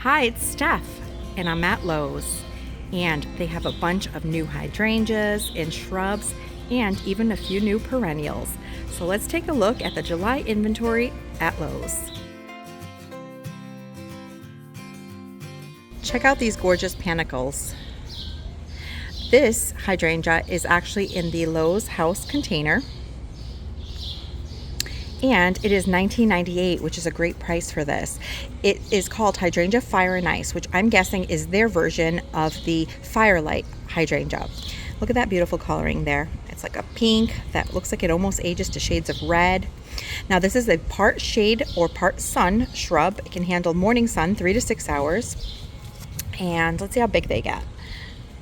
Hi, it's Steph, and I'm at Lowe's, and they have a bunch of new hydrangeas and shrubs and even a few new perennials. So let's take a look at the July inventory at Lowe's. Check out these gorgeous panicles. This hydrangea is actually in the Lowe's house container, and it is $19.98, which is a great price for this. It is called Hydrangea Fire and Ice, which I'm guessing is their version of the Firelight hydrangea. Look at that beautiful coloring there. It's like a pink that looks like it almost ages to shades of red. Now this is a part shade or part sun shrub. It can handle morning sun 3 to 6 hours. And let's see how big they get.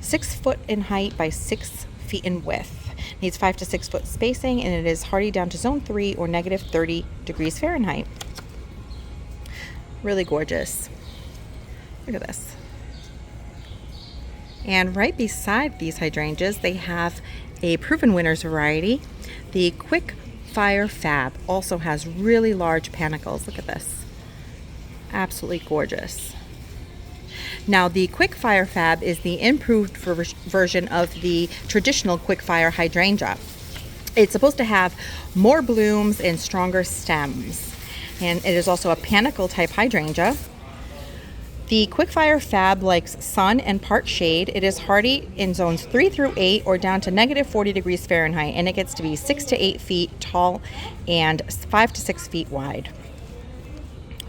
6 foot in height by 6 feet in width. Needs 5 to 6 foot spacing, and it is hardy down to zone 3 or negative 30 degrees Fahrenheit. Really gorgeous. Look at this. And right beside these hydrangeas, they have a proven winners variety. The Quick Fire Fab also has really large panicles. Look at this. Absolutely gorgeous. Now the Quick Fire Fab is the improved version of the traditional Quick Fire hydrangea. It's supposed to have more blooms and stronger stems. And it is also a panicle type hydrangea. The Quick Fire Fab likes sun and part shade. It is hardy in zones 3 through 8 or down to negative 40 degrees Fahrenheit, and it gets to be 6 to 8 feet tall and 5 to 6 feet wide.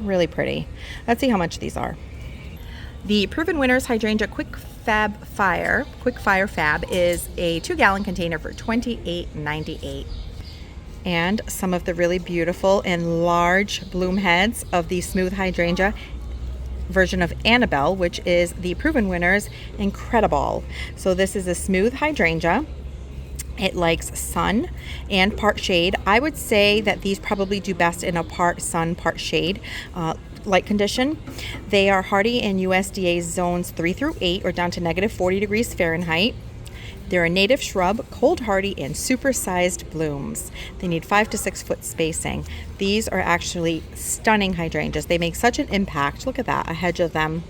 Really pretty. Let's see how much these are. The Proven Winners Hydrangea Quick Fire Fab is a 2-gallon container for $28.98. And some of the really beautiful and large bloom heads of the smooth hydrangea version of Annabelle, which is the Proven Winners Incredible. So this is a smooth hydrangea. It likes sun and part shade. I would say that these probably do best in a part sun, part shade light condition. They are hardy in USDA zones 3 through 8 or down to negative 40 degrees Fahrenheit. They're a native shrub, cold hardy, and supersized blooms. They need 5 to 6 foot spacing. These are actually stunning hydrangeas. They make such an impact. Look at that, a hedge of them.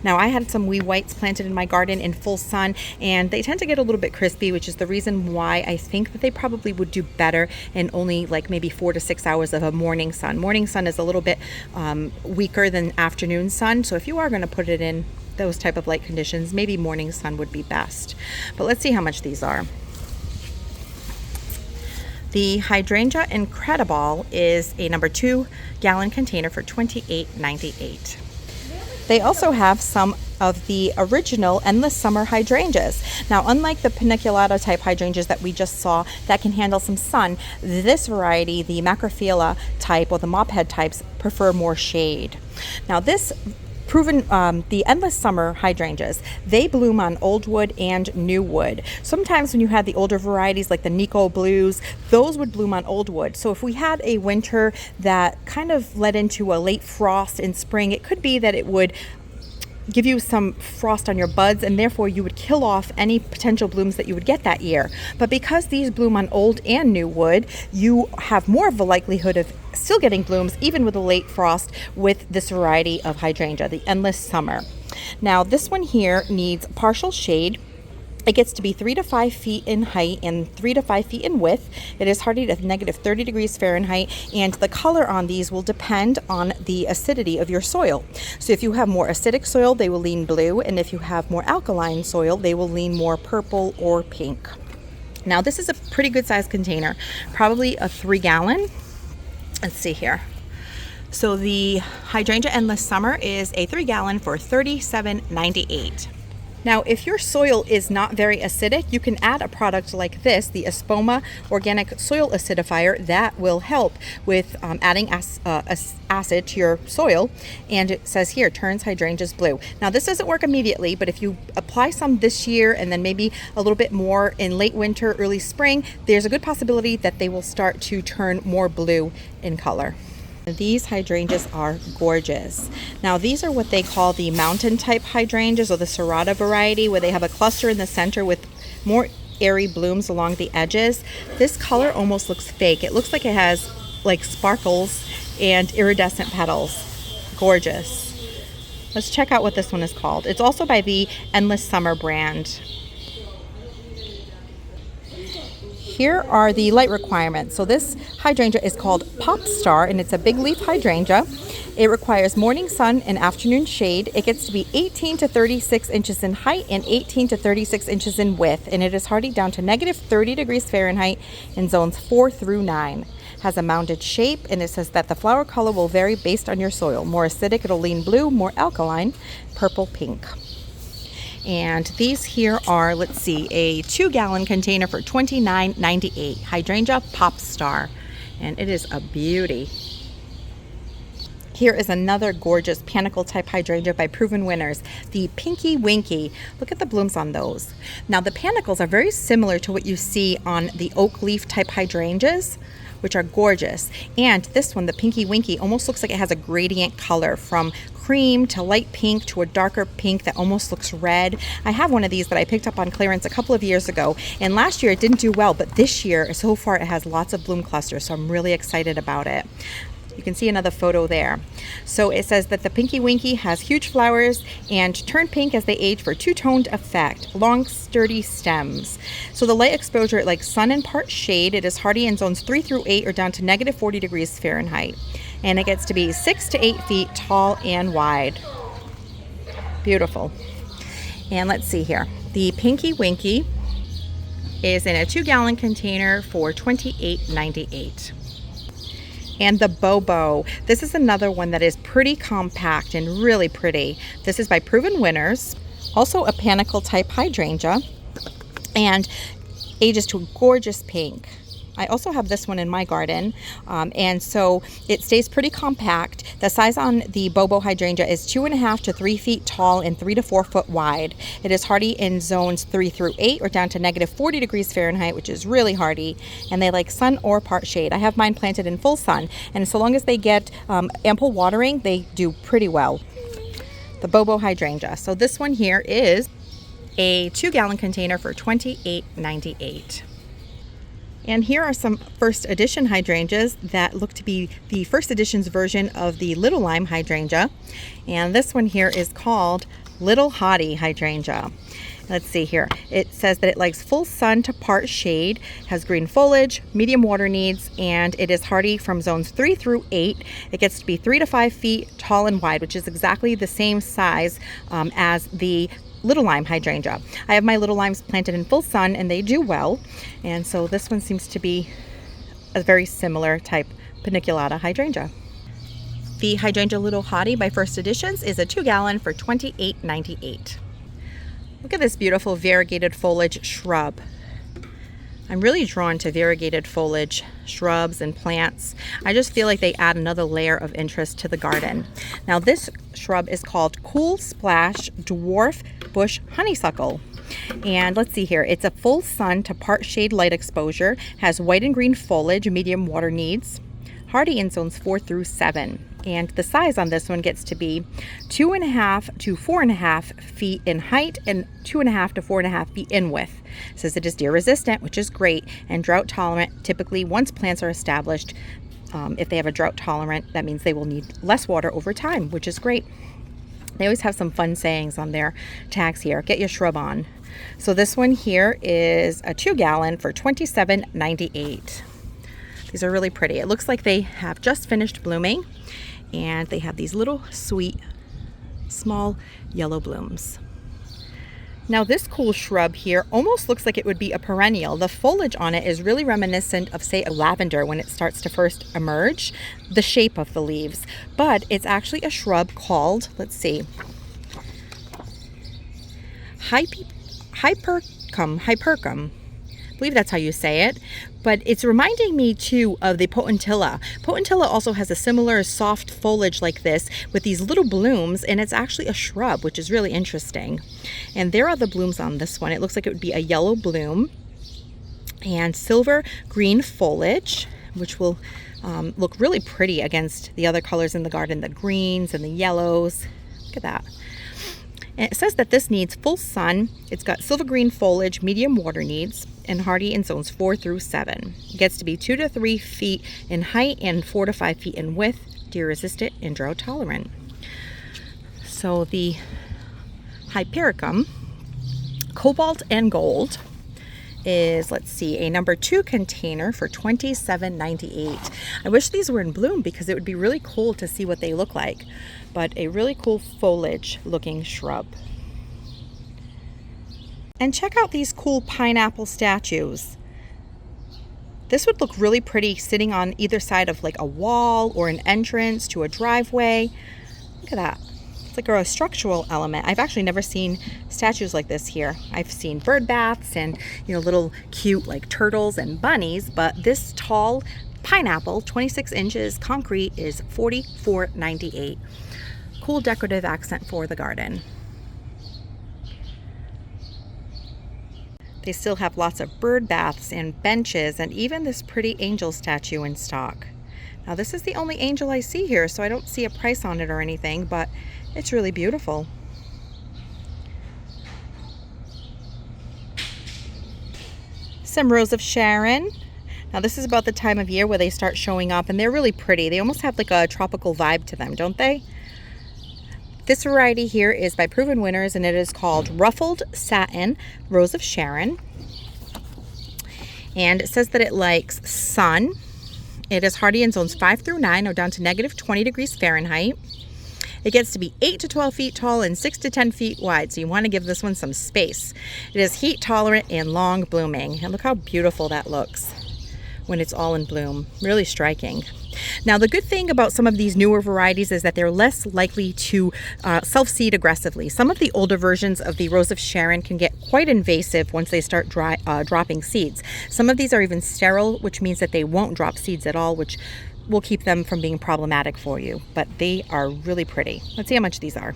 Now I had some wee whites planted in my garden in full sun, and they tend to get a little bit crispy, which is the reason why I think that they probably would do better in only like maybe 4 to 6 hours of a morning sun. Morning sun is a little bit weaker than afternoon sun, so if you are going to put it in those type of light conditions, maybe morning sun would be best. But let's see how much these are. The Hydrangea Incredible is a number 2-gallon container for $28.98. They also have some of the original Endless Summer hydrangeas. Now, unlike the paniculata type hydrangeas that we just saw that can handle some sun, this variety, the Macrophylla type or the mophead types, prefer more shade. Now, this proven, the Endless Summer hydrangeas, they bloom on old wood and new wood. Sometimes when you had the older varieties like the Nico Blues, those would bloom on old wood. So if we had a winter that kind of led into a late frost in spring, it could be that it would give you some frost on your buds, and therefore you would kill off any potential blooms that you would get that year. But because these bloom on old and new wood, you have more of a likelihood of still getting blooms even with a late frost with this variety of hydrangea, the Endless Summer. Now this one here needs partial shade. It gets to be 3 to 5 feet in height and 3 to 5 feet in width. It is hardy to negative 30 degrees Fahrenheit, and the color on these will depend on the acidity of your soil. So if you have more acidic soil, they will lean blue, and if you have more alkaline soil, they will lean more purple or pink. Now this is a pretty good sized container, probably a 3-gallon. Let's see here. So the Hydrangea Endless Summer is a 3-gallon for $37.98. Now, if your soil is not very acidic, you can add a product like this, the Espoma Organic Soil Acidifier, that will help with adding acid to your soil. And it says here, turns hydrangeas blue. Now, this doesn't work immediately, but if you apply some this year and then maybe a little bit more in late winter, early spring, there's a good possibility that they will start to turn more blue in color. These hydrangeas are gorgeous. Now these are what they call the mountain type hydrangeas, or the serrata variety, where they have a cluster in the center with more airy blooms along the edges. This color almost looks fake. It looks like it has like sparkles and iridescent petals. Gorgeous. Let's check out what this one is called. It's also by the Endless Summer brand. Here are the light requirements. So this hydrangea is called Pop Star, and it's a big leaf hydrangea. It requires morning sun and afternoon shade. It gets to be 18 to 36 inches in height and 18 to 36 inches in width, and it is hardy down to negative 30 degrees Fahrenheit in zones 4 through 9. Has a mounded shape, and it says that the flower color will vary based on your soil. More acidic, it'll lean blue. More alkaline, purple, pink. And these here are, let's see, a 2-gallon container for $29.98. Hydrangea Pop Star, and it is a beauty. Here is another gorgeous Panicle type hydrangea by Proven Winners, the Pinky Winky. Look at the blooms on those. Now the panicles are very similar to what you see on the oak leaf type hydrangeas, which are gorgeous. And this one, the Pinky Winky, almost looks like it has a gradient color from cream to light pink to a darker pink that almost looks red. I have one of these that I picked up on clearance a couple of years ago, and last year it didn't do well, but this year, so far, it has lots of bloom clusters, so I'm really excited about it. You can see another photo there. So it says that the Pinky Winky has huge flowers and turn pink as they age for two-toned effect. Long, sturdy stems. So the light exposure, it likes sun and part shade. It is hardy in zones 3 through 8 or down to negative 40 degrees Fahrenheit. And it gets to be 6 to 8 feet tall and wide. Beautiful. And let's see here. The Pinky Winky is in a 2-gallon container for $28.98. And the Bobo. This is another one that is pretty compact and really pretty. This is by Proven Winners. Also a Panicle type hydrangea. And ages to a gorgeous pink. I also have this one in my garden, and so it stays pretty compact. The size on the Bobo hydrangea is 2.5 to 3 feet tall and 3 to 4 foot wide. It is hardy in zones 3 through 8 or down to negative 40 degrees Fahrenheit, which is really hardy, and they like sun or part shade. I have mine planted in full sun, and so long as they get ample watering, they do pretty well. The Bobo hydrangea. So this one here is a 2-gallon container for $28.98. And here are some first edition hydrangeas that look to be the first edition's version of the Little Lime hydrangea. And this one here is called Little Hottie hydrangea. Let's see here. It says that it likes full sun to part shade, has green foliage, medium water needs, and it is hardy from zones 3 through 8. It gets to be 3 to 5 feet tall and wide, which is exactly the same size as the Little Lime hydrangea. I have my Little Limes planted in full sun and they do well, and so this one seems to be a very similar type paniculata hydrangea. The hydrangea Little Hottie by First Editions is a 2-gallon for $28.98. Look at this beautiful variegated foliage shrub. I'm really drawn to variegated foliage shrubs and plants. I just feel like they add another layer of interest to the garden. Now this shrub is called Cool Splash Dwarf Bush Honeysuckle. And let's see here, it's a full sun to part shade light exposure, has white and green foliage, medium water needs, hardy in zones 4 through 7. And the size on this one gets to be 2.5 to 4.5 feet in height and 2.5 to 4.5 feet in width. It says it is deer resistant, which is great, and drought tolerant. Typically, once plants are established, if they have a drought tolerant, that means they will need less water over time, which is great. They always have some fun sayings on their tags here. Get your shrub on. So this one here is a 2-gallon for $27.98. These are really pretty. It looks like they have just finished blooming, and they have these little sweet small yellow blooms. Now this cool shrub here almost looks like it would be a perennial. The foliage on it is really reminiscent of, say, a lavender when it starts to first emerge, the shape of the leaves. But it's actually a shrub called, let's see, Hypericum. I believe that's how you say it, but it's reminding me too of the Potentilla. Potentilla also has a similar soft foliage like this with these little blooms, and it's actually a shrub, which is really interesting. And there are the blooms on this one. It looks like it would be a yellow bloom and silver green foliage, which will look really pretty against the other colors in the garden, the greens and the yellows. Look at that. And it says that this needs full sun. It's got silver green foliage, medium water needs, and hardy in zones 4 through 7. It gets to be 2 to 3 feet in height and 4 to 5 feet in width, deer resistant and drought tolerant. So the Hypericum Cobalt and Gold is, let's see, a number 2 container for $27.98. I wish these were in bloom because it would be really cool to see what they look like. But a really cool foliage looking shrub. And check out these cool pineapple statues. This would look really pretty sitting on either side of like a wall or an entrance to a driveway. Look at that. It's like a structural element. I've actually never seen statues like this here. I've seen bird baths and, you know, little cute like turtles and bunnies, but this tall pineapple, 26 inches concrete, is $44.98. Cool decorative accent for the garden. They still have lots of bird baths and benches and even this pretty angel statue in stock. Now this is the only angel I see here, so I don't see a price on it or anything, but it's really beautiful. Some Rose of Sharon. Now this is about the time of year where they start showing up, and they're really pretty. They almost have like a tropical vibe to them, don't they? This variety here is by proven winners, and it is called Ruffled Satin Rose of Sharon. And it says that it likes sun. It is hardy in zones 5 through 9, or down to -20 degrees Fahrenheit. It gets to be 8 to 12 feet tall and 6 to 10 feet wide, so you want to give this one some space. It is heat tolerant and long blooming. And look how beautiful that looks when it's all in bloom. Really striking. Now the good thing about some of these newer varieties is that they're less likely to self-seed aggressively. Some of the older versions of the Rose of Sharon can get quite invasive once they start dropping seeds. Some of these are even sterile, which means that they won't drop seeds at all, which will keep them from being problematic for you. But they are really pretty. Let's see how much these are.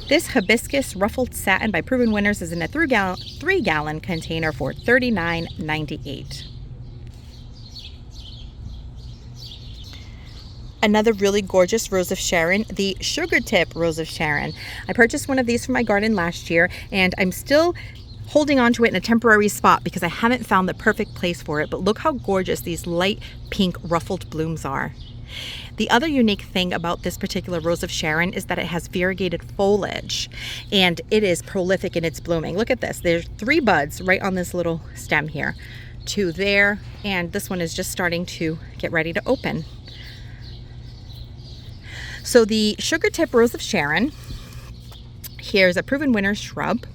This Hibiscus Ruffled Satin by Proven Winners is in a 3-gallon container for $39.98. Another really gorgeous Rose of Sharon, the Sugar Tip Rose of Sharon. I purchased one of these for my garden last year, and I'm still holding on to it in a temporary spot because I haven't found the perfect place for it. But look how gorgeous these light pink ruffled blooms are. The other unique thing about this particular Rose of Sharon is that it has variegated foliage, and it is prolific in its blooming. Look at this. There's 3 buds right on this little stem here, 2 there, and this one is just starting to get ready to open. So the Sugar Tip Rose of Sharon, here's a proven winner shrub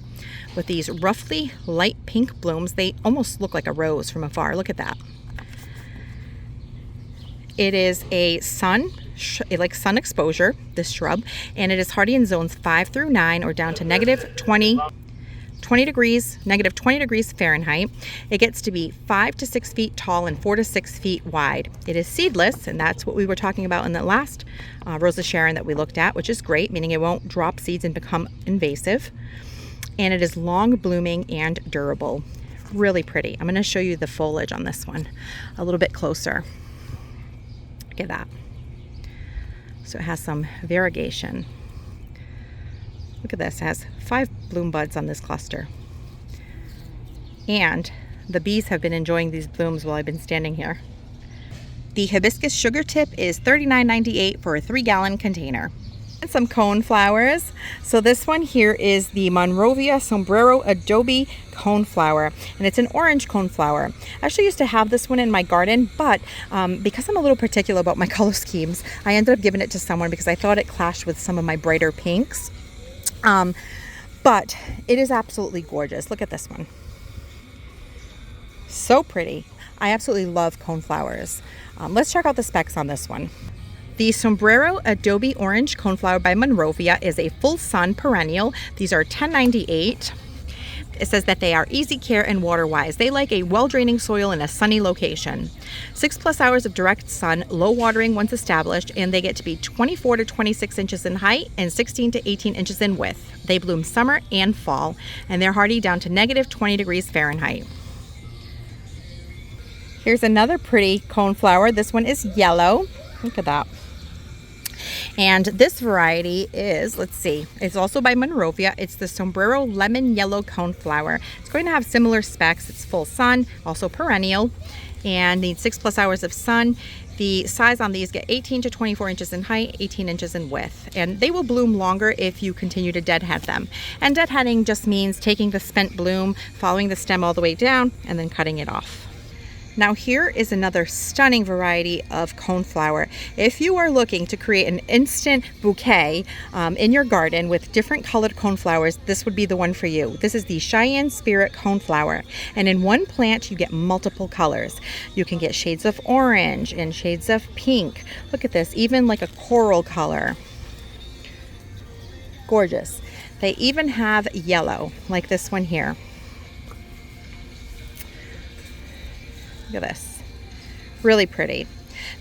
with these roughly light pink blooms. They almost look like a rose from afar. Look at that. It is a sun exposure, this shrub, and it is hardy in zones 5 through 9, or down to -20 degrees Fahrenheit. It gets to be 5 to 6 feet tall and 4 to 6 feet wide. It is seedless, and that's what we were talking about in the last Rose of Sharon that we looked at, which is great, meaning it won't drop seeds and become invasive. And it is long blooming and durable. Really pretty. I'm going to show you the foliage on this one a little bit closer. Look at that. So it has some variegation. Look at this. It has 5 bloom buds on this cluster. And the bees have been enjoying these blooms while I've been standing here. The Hibiscus Sugar Tip is $39.98 for a 3-gallon container. And some coneflowers. So this one here is the Monrovia Sombrero Adobe coneflower, and it's an orange coneflower. I actually used to have this one in my garden, but because I'm a little particular about my color schemes, I ended up giving it to someone because I thought it clashed with some of my brighter pinks. But it is absolutely gorgeous. Look at this one. So pretty. I absolutely love coneflowers. Let's check out the specs on this one. The Sombrero Adobe Orange Coneflower by Monrovia is a full sun perennial. These are $10.98. It says that they are easy care and water wise. They like a well draining soil in a sunny location. 6+ hours of direct sun, low watering once established, and they get to be 24 to 26 inches in height and 16 to 18 inches in width. They bloom summer and fall, and they're hardy down to -20 degrees Fahrenheit. Here's another pretty coneflower. This one is yellow. Look at that. And this variety is, let's see, it's also by Monrovia. It's the Sombrero Lemon Yellow Coneflower. It's going to have similar specs. It's full sun, also perennial, and needs 6+ hours of sun. The size on these get 18 to 24 inches in height, 18 inches in width, and they will bloom longer if you continue to deadhead them. And deadheading just means taking the spent bloom, following the stem all the way down, and then cutting it off. Now here is another stunning variety of coneflower. If you are looking to create an instant bouquet in your garden with different colored coneflowers, this would be the one for you. This is the Cheyenne Spirit coneflower, and in one plant you get multiple colors. You can get shades of orange and shades of pink. Look at this, even like a coral color. Gorgeous. They even have yellow, like this one here. Look at this, really pretty.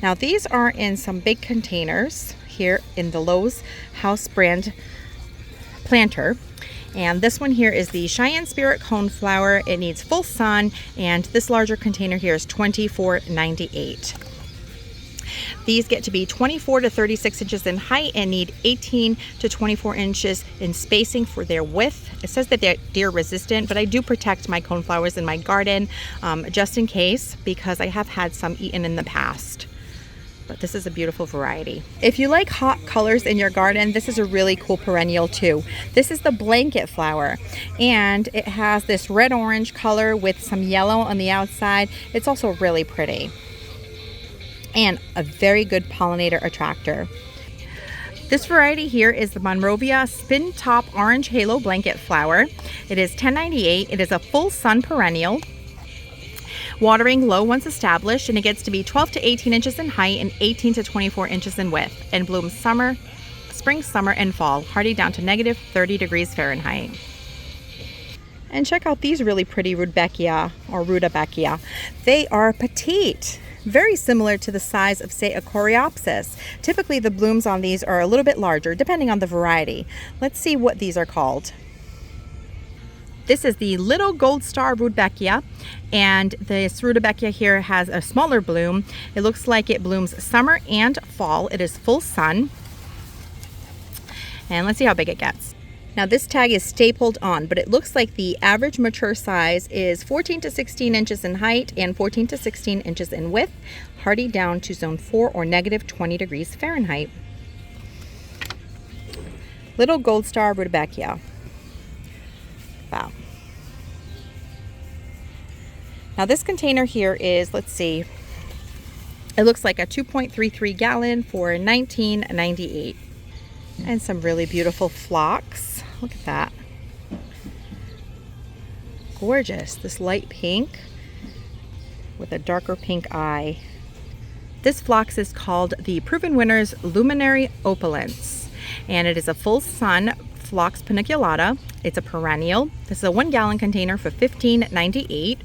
Now these are in some big containers here in the Lowe's house brand planter. And this one here is the Cheyenne Spirit coneflower. It needs full sun, and this larger container here is $24.98. These get to be 24 to 36 inches in height and need 18 to 24 inches in spacing for their width. It says that they're deer resistant, but I do protect my coneflowers in my garden just in case, because I have had some eaten in the past. But this is a beautiful variety. If you like hot colors in your garden, this is a really cool perennial too. This is the blanket flower, and it has this red-orange color with some yellow on the outside. It's also really pretty and a very good pollinator attractor. This variety here is the Monrovia Spin Top Orange Halo Blanket Flower. It is $10.98. It is a full sun perennial, watering low once established, and it gets to be 12 to 18 inches in height and 18 to 24 inches in width, and blooms spring, summer, and fall, hardy down to negative 30 degrees Fahrenheit. And check out these really pretty Rudbeckia or Rudbeckia. They are petite, very similar to the size of, say, a Coreopsis. Typically the blooms on these are a little bit larger depending on the variety. Let's see what these are called. This is the little gold star Rudbeckia, and this Rudbeckia here has a smaller bloom. It looks like it blooms summer and fall. It is full sun, and let's see how big it gets. Now this tag is stapled on, but it looks like the average mature size is 14 to 16 inches in height and 14 to 16 inches in width, hardy down to zone 4 or negative 20 degrees Fahrenheit. Little gold star Rudbeckia. Wow. Now this container here is, let's see, it looks like a 2.33 gallon for $19.98. And some really beautiful phlox. Look at that. Gorgeous. This light pink with a darker pink eye. This phlox is called the Proven Winners Luminary Opalescence, and it is a full sun Phlox paniculata. It's a perennial. This is a 1 gallon container for $15.98.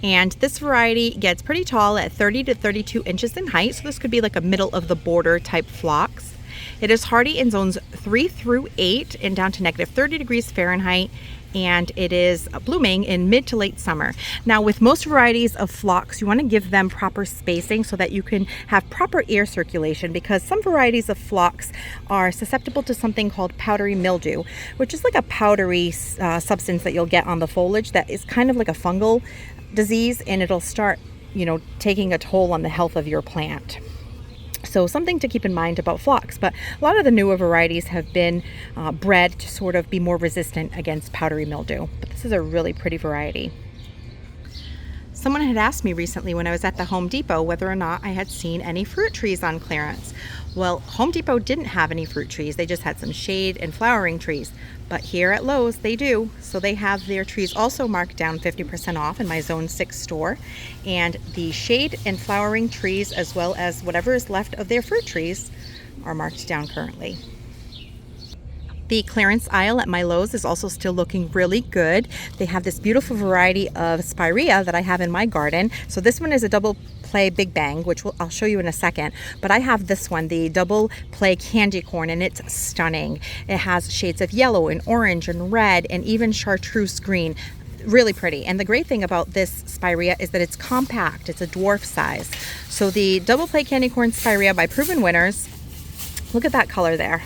And this variety gets pretty tall at 30 to 32 inches in height. So this could be like a middle of the border type phlox. It is hardy in zones 3 through 8 and down to negative 30 degrees Fahrenheit. And it is blooming in mid to late summer. Now with most varieties of phlox, you want to give them proper spacing so that you can have proper air circulation, because some varieties of phlox are susceptible to something called powdery mildew, which is like a powdery substance that you'll get on the foliage that is kind of like a fungal disease, and it'll start, taking a toll on the health of your plant. So something to keep in mind about phlox, but a lot of the newer varieties have been bred to sort of be more resistant against powdery mildew. But this is a really pretty variety. Someone had asked me recently when I was at the Home Depot whether or not I had seen any fruit trees on clearance. Well, Home Depot didn't have any fruit trees. They just had some shade and flowering trees. But here at Lowe's, they do. So they have their trees also marked down 50% off in my Zone 6 store. And the shade and flowering trees, as well as whatever is left of their fruit trees, are marked down currently. The clearance aisle at my Lowe's is also still looking really good. They have this beautiful variety of Spirea that I have in my garden. So this one is a double play Big Bang, which I'll show you in a second. But I have this one, the double play candy corn, and it's stunning. It has shades of yellow and orange and red and even chartreuse green. Really pretty. And the great thing about this Spirea is that it's compact. It's a dwarf size. So the double play candy corn Spirea by Proven Winners, look at that color there.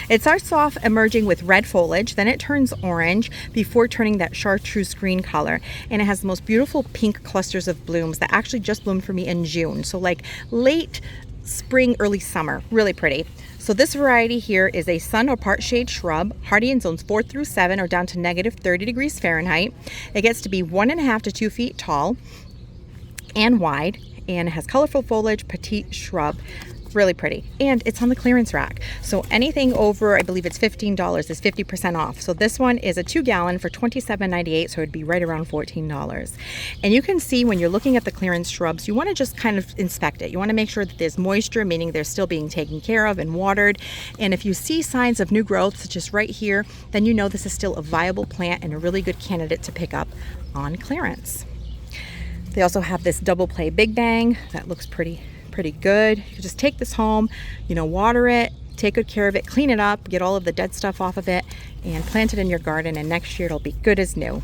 It starts off emerging with red foliage, then it turns orange before turning that chartreuse green color. And it has the most beautiful pink clusters of blooms that actually just bloomed for me in June. So like late spring, early summer, really pretty. So this variety here is a sun or part shade shrub, hardy in zones 4 through 7 or down to -30 degrees Fahrenheit. It gets to be 1.5 to 2 feet tall and wide, and it has colorful foliage, petite shrub. Really pretty, and it's on the clearance rack, so anything over, I believe it's $15 is 50% off. So this one is a 2-gallon for $27.98, so it'd be right around $14. And you can see when you're looking at the clearance shrubs, you want to just kind of inspect it. You want to make sure that there's moisture, meaning they're still being taken care of and watered. And if you see signs of new growth, such as right here, then you know this is still a viable plant and a really good candidate to pick up on clearance. They also have this double play Big Bang that looks pretty good. You just take this home, you know, water it, take good care of it, clean it up, get all of the dead stuff off of it, and plant it in your garden, and next year it'll be good as new.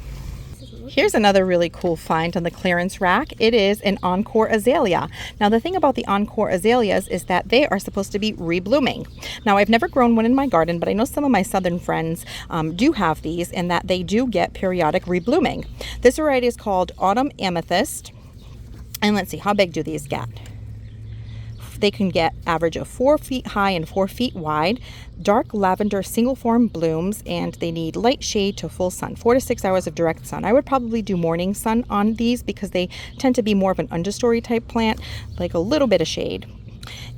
Here's another really cool find on the clearance rack. It is an Encore Azalea. Now the thing about the Encore Azaleas is that they are supposed to be reblooming. Now I've never grown one in my garden, but I know some of my southern friends do have these, and that they do get periodic reblooming. This variety is called Autumn Amethyst, and let's see, how big do these get? They can get average of 4 feet high and 4 feet wide, dark lavender single form blooms, and they need light shade to full sun, 4 to 6 hours of direct sun. I would probably do morning sun on these because they tend to be more of an understory type plant, like a little bit of shade.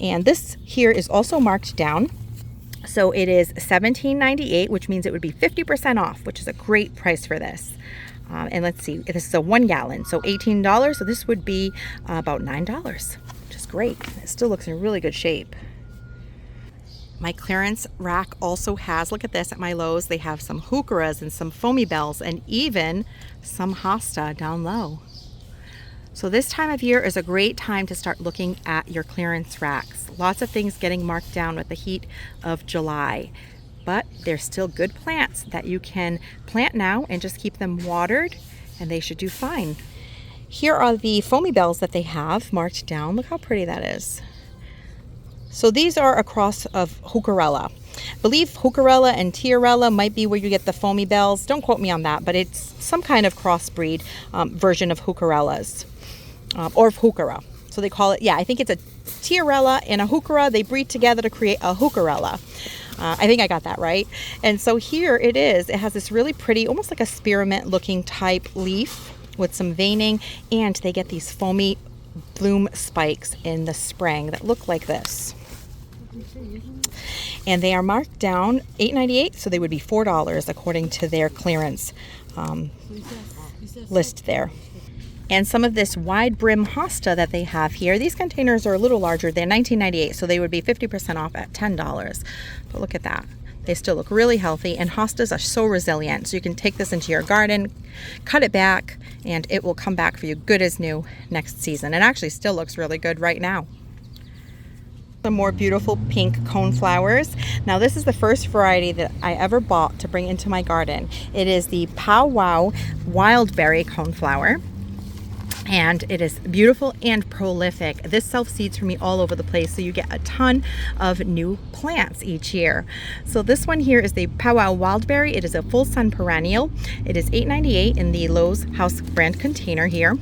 And this here is also marked down. So it is $17.98, which means it would be 50% off, which is a great price for this. And let's see, this is a 1 gallon, so $18. So this would be about $9. Great. It still looks in really good shape. My clearance rack also has, look at this at my Lowe's, they have some heucheras and some foamy bells and even some hosta down low. So this time of year is a great time to start looking at your clearance racks. Lots of things getting marked down with the heat of July, but they're still good plants that you can plant now and just keep them watered, and they should do fine. Here are the foamy bells that they have marked down. Look how pretty that is. So these are a cross of heucherella. I believe heucherella and tiarella might be where you get the foamy bells. Don't quote me on that, but it's some kind of crossbreed version of heucherellas or heuchera. So they call it, yeah, I think it's a tiarella and a heuchera. They breed together to create a heucherella. I think I got that right. And so here it is. It has this really pretty, almost like a spearmint looking type leaf with some veining, and they get these foamy bloom spikes in the spring that look like this. And they are marked down $8.98, so they would be $4 according to their clearance list there. And some of this wide brim hosta that they have here, these containers are a little larger. They're $19.98, so they would be 50% off at $10. But look at that. They still look really healthy, and hostas are so resilient. So you can take this into your garden, cut it back, and it will come back for you good as new next season. It actually still looks really good right now. Some more beautiful pink coneflowers. Now this is the first variety that I ever bought to bring into my garden. It is the PowWow Wildberry coneflower. And it is beautiful and prolific. This self-seeds for me all over the place, so you get a ton of new plants each year. So this one here is the PowWow Wildberry. It is a full sun perennial. It is $8.98 in the Lowe's House brand container here.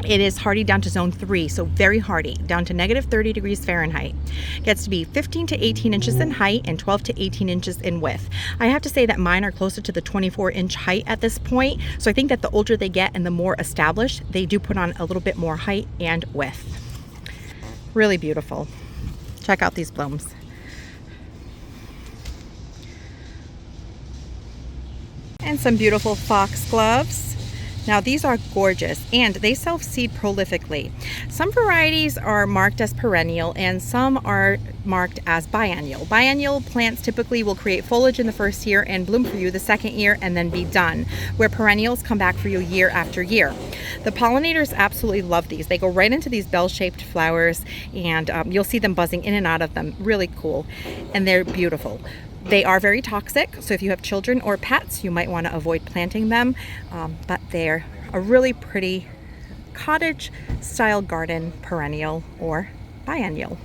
It is hardy down to zone 3, so very hardy, down to -30 degrees Fahrenheit. Gets to be 15 to 18 inches in height and 12 to 18 inches in width. I have to say that mine are closer to the 24-inch height at this point, so I think that the older they get and the more established, they do put on a little bit more height and width. Really beautiful. Check out these blooms. And some beautiful foxgloves. Now these are gorgeous, and they self-seed prolifically. Some varieties are marked as perennial and some are marked as biennial. Biennial plants typically will create foliage in the first year and bloom for you the second year and then be done, where perennials come back for you year after year. The pollinators absolutely love these. They go right into these bell-shaped flowers, and you'll see them buzzing in and out of them. Really cool, and they're beautiful. They are very toxic, so if you have children or pets, you might want to avoid planting them, but they're a really pretty cottage style garden perennial or biennial.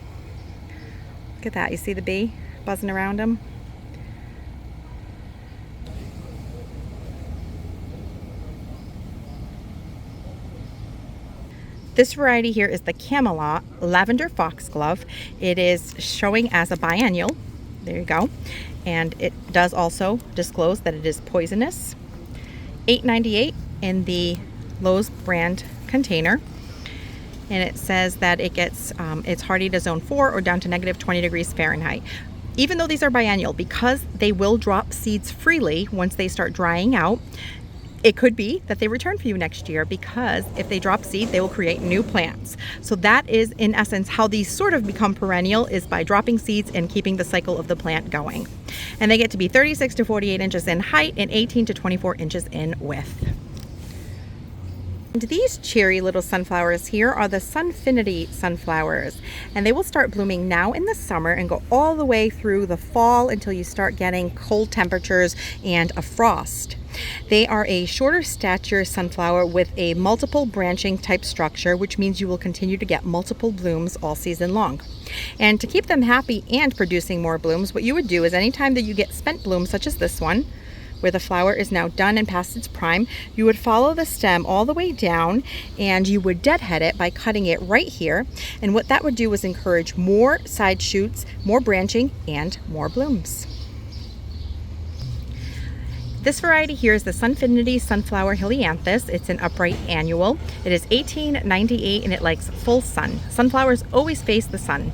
Look at that, you see the bee buzzing around them? This variety here is the Camelot Lavender Foxglove. It is showing as a biennial. There you go. And it does also disclose that it is poisonous. $8.98 in the Lowe's brand container. And it says that it gets, it's hardy to zone 4 or down to -20 degrees Fahrenheit. Even though these are biennial, because they will drop seeds freely once they start drying out, it could be that they return for you next year, because if they drop seed, they will create new plants. So that is in essence how these sort of become perennial, is by dropping seeds and keeping the cycle of the plant going. And they get to be 36 to 48 inches in height and 18 to 24 inches in width. And these cheery little sunflowers here are the Sunfinity sunflowers, and they will start blooming now in the summer and go all the way through the fall until you start getting cold temperatures and a frost. They are a shorter stature sunflower with a multiple branching type structure, which means you will continue to get multiple blooms all season long. And to keep them happy and producing more blooms, what you would do is anytime that you get spent blooms such as this one, where the flower is now done and past its prime, you would follow the stem all the way down and you would deadhead it by cutting it right here. And what that would do was encourage more side shoots, more branching, and more blooms. This variety here is the Sunfinity Sunflower Helianthus. It's an upright annual. It is $18.98 and it likes full sun. Sunflowers always face the sun.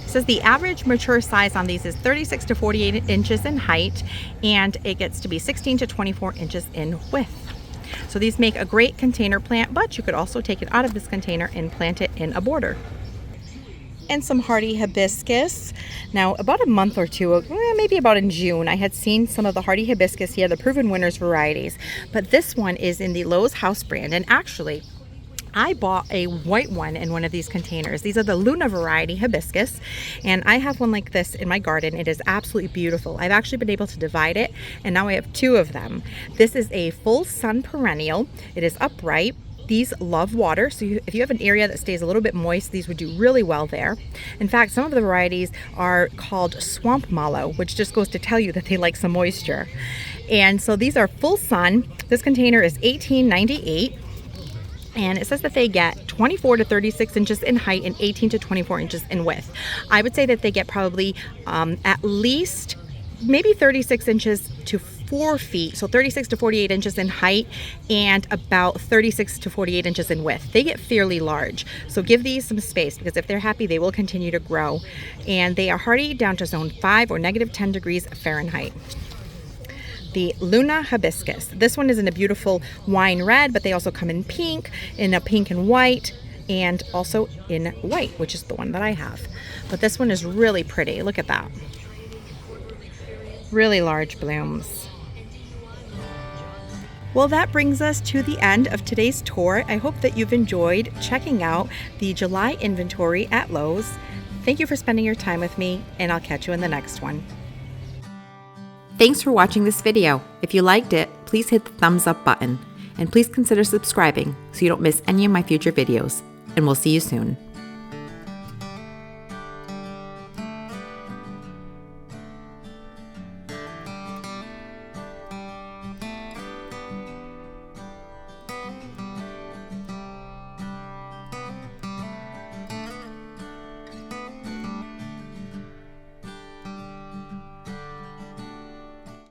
It says the average mature size on these is 36 to 48 inches in height, and it gets to be 16 to 24 inches in width. So these make a great container plant, but you could also take it out of this container and plant it in a border. And some hardy hibiscus. Now, about a month or two, maybe about in June, I had seen some of the hardy hibiscus here, the Proven Winners varieties, but this one is in the Lowe's house brand. And actually, I bought a white one in one of these containers. These are the Luna variety hibiscus, and I have one like this in my garden. It is absolutely beautiful. I've actually been able to divide it, and now I have two of them. This is a full sun perennial. It is upright. These love water, so if you have an area that stays a little bit moist, these would do really well there. In fact, some of the varieties are called swamp mallow, which just goes to tell you that they like some moisture. And so these are full sun. This container is $18.98. And it says that they get 24 to 36 inches in height and 18 to 24 inches in width. I would say that they get probably at least maybe 36 inches to 4 feet, so 36 to 48 inches in height and about 36 to 48 inches in width. They get fairly large, so give these some space, because if they're happy, they will continue to grow. And they are hardy down to zone 5 or -10 degrees Fahrenheit. The Luna hibiscus. This one is in a beautiful wine red, but they also come in pink, in a pink and white, and also in white, which is the one that I have. But this one is really pretty. Look at that. Really large blooms. Well, that brings us to the end of today's tour. I hope that you've enjoyed checking out the July inventory at Lowe's. Thank you for spending your time with me, and I'll catch you in the next one. Thanks for watching this video. If you liked it, please hit the thumbs up button, and please consider subscribing so you don't miss any of my future videos. And we'll see you soon.